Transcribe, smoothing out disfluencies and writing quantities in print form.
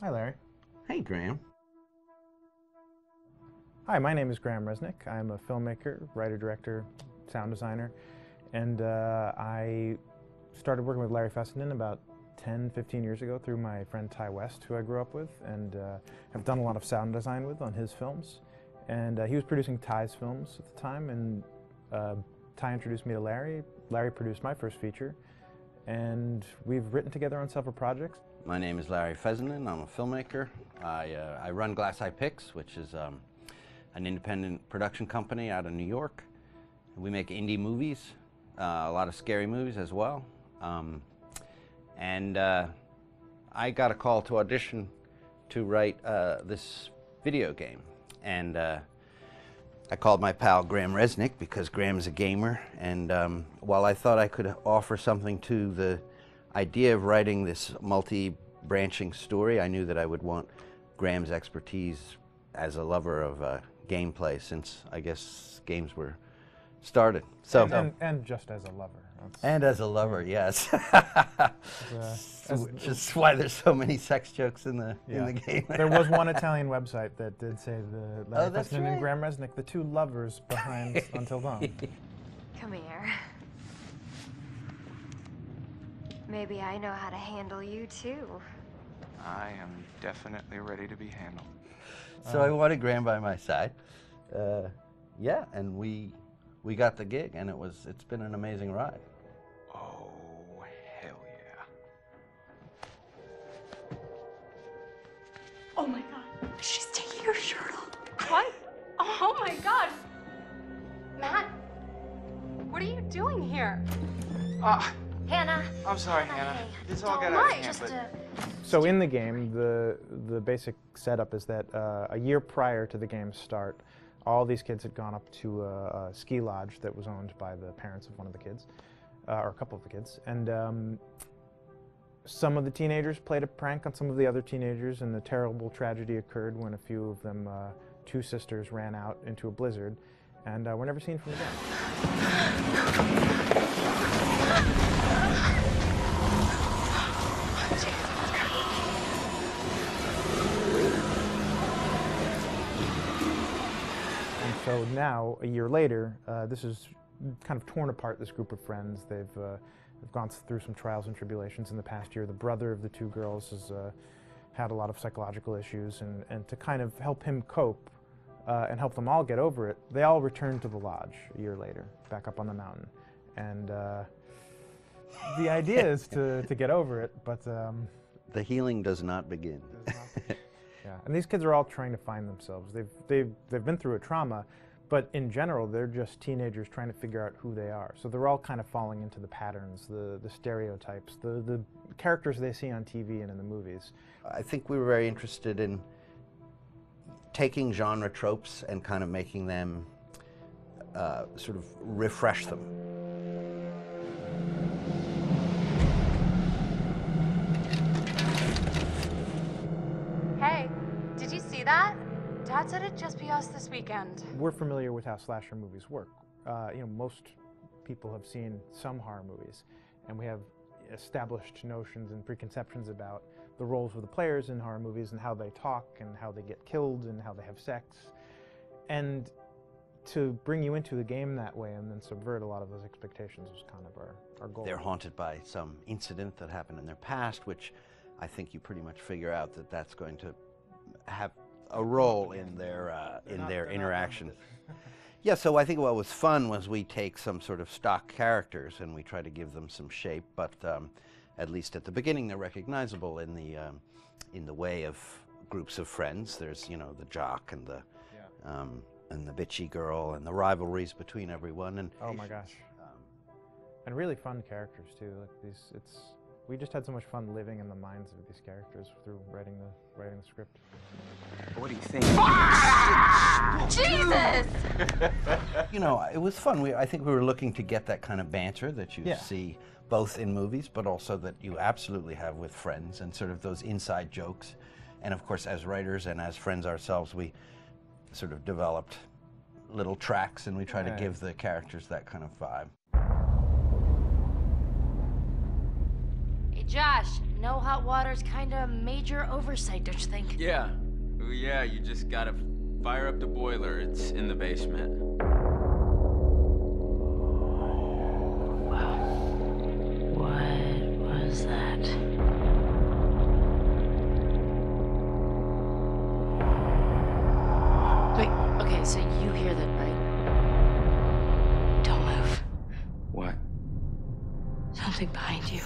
Hi, Larry. Hey, Graham. Hi, my name is Graham Resnick. I'm a filmmaker, writer, director, sound designer, and I started working with Larry Fessenden about 10, 15 years ago through my friend Ty West, who I grew up with, and have done a lot of sound design with on his films. And he was producing Ty's films at the time, and Ty introduced me to Larry. Larry produced my first feature, and we've written together on several projects. My name is Larry Fessenden. I'm a filmmaker. I run Glass Eye Pix, which is an independent production company out of New York. We make indie movies, a lot of scary movies as well. I got a call to audition to write this video game. And I called my pal Graham Resnick because Graham is a gamer. And while I thought I could offer something to the idea of writing this multi-branching story, I knew that I would want Graham's expertise as a lover of gameplay, since I guess games were started. So And just as a lover. And as a lover, yes. As Just why there's so many sex jokes in the game. There was one Italian website that did say the Larry that's Fessenden and right. Graham Resnick, the two lovers behind Until Dawn. Come here. Maybe I know how to handle you too. I am definitely ready to be handled. So I wanted Graham by my side. Yeah, and we got the gig, and it's been an amazing ride. Oh, hell yeah. Oh my god, she's taking her shirt off. What? Oh my god. Matt, what are you doing here? Hannah. I'm sorry, Hannah. hey. This all got Don't out of worry, hand, just but So in the game, the basic setup is that a year prior to the game's start, all these kids had gone up to a ski lodge that was owned by the parents of one of the kids, or a couple of the kids, and some of the teenagers played a prank on some of the other teenagers, and the terrible tragedy occurred when a few of them, two sisters, ran out into a blizzard, and were never seen from again. And so now, a year later, this is kind of torn apart, this group of friends. They've gone through some trials and tribulations in the past year. The brother of the two girls has had a lot of psychological issues, and to kind of help him cope and help them all get over it, they all returned to the lodge a year later, back up on the mountain. And the idea is to get over it, but The healing does not begin. yeah, and these kids are all trying to find themselves. They've been through a trauma, but in general, they're just teenagers trying to figure out who they are. So they're all kind of falling into the patterns, the stereotypes, the characters they see on TV and in the movies. I think we were very interested in taking genre tropes and kind of making them sort of refresh them. Hey, did you see that? Dad said it'd just be us this weekend. We're familiar with how slasher movies work. Most people have seen some horror movies, and we have established notions and preconceptions about the roles of the players in horror movies and how they talk and how they get killed and how they have sex. And to bring you into the game that way and then subvert a lot of those expectations was kind of our goal. They're haunted by some incident that happened in their past, which I think you pretty much figure out that that's going to have a role in their interaction. Yeah, so I think what was fun was we take some sort of stock characters and we try to give them some shape, but at least at the beginning they're recognizable in the way of groups of friends. There's, you know, the jock and the bitchy girl and the rivalries between everyone. And Oh my gosh. And really fun characters too. Like we just had so much fun living in the minds of these characters through writing the script. what do you think? Jesus! you know, it was fun. I think we were looking to get that kind of banter that you Yeah. see both in movies, but also that you absolutely have with friends, and sort of those inside jokes. And of course, as writers and as friends ourselves, we sort of developed little tracks, and we try to give the characters that kind of vibe. Hey, Josh, no hot water's kinda major oversight, don't you think? Yeah. Oh, yeah, you just gotta fire up the boiler. It's in the basement. Wow. What was that? Wait, okay, so you hear that, right? Don't move. What? Something behind you.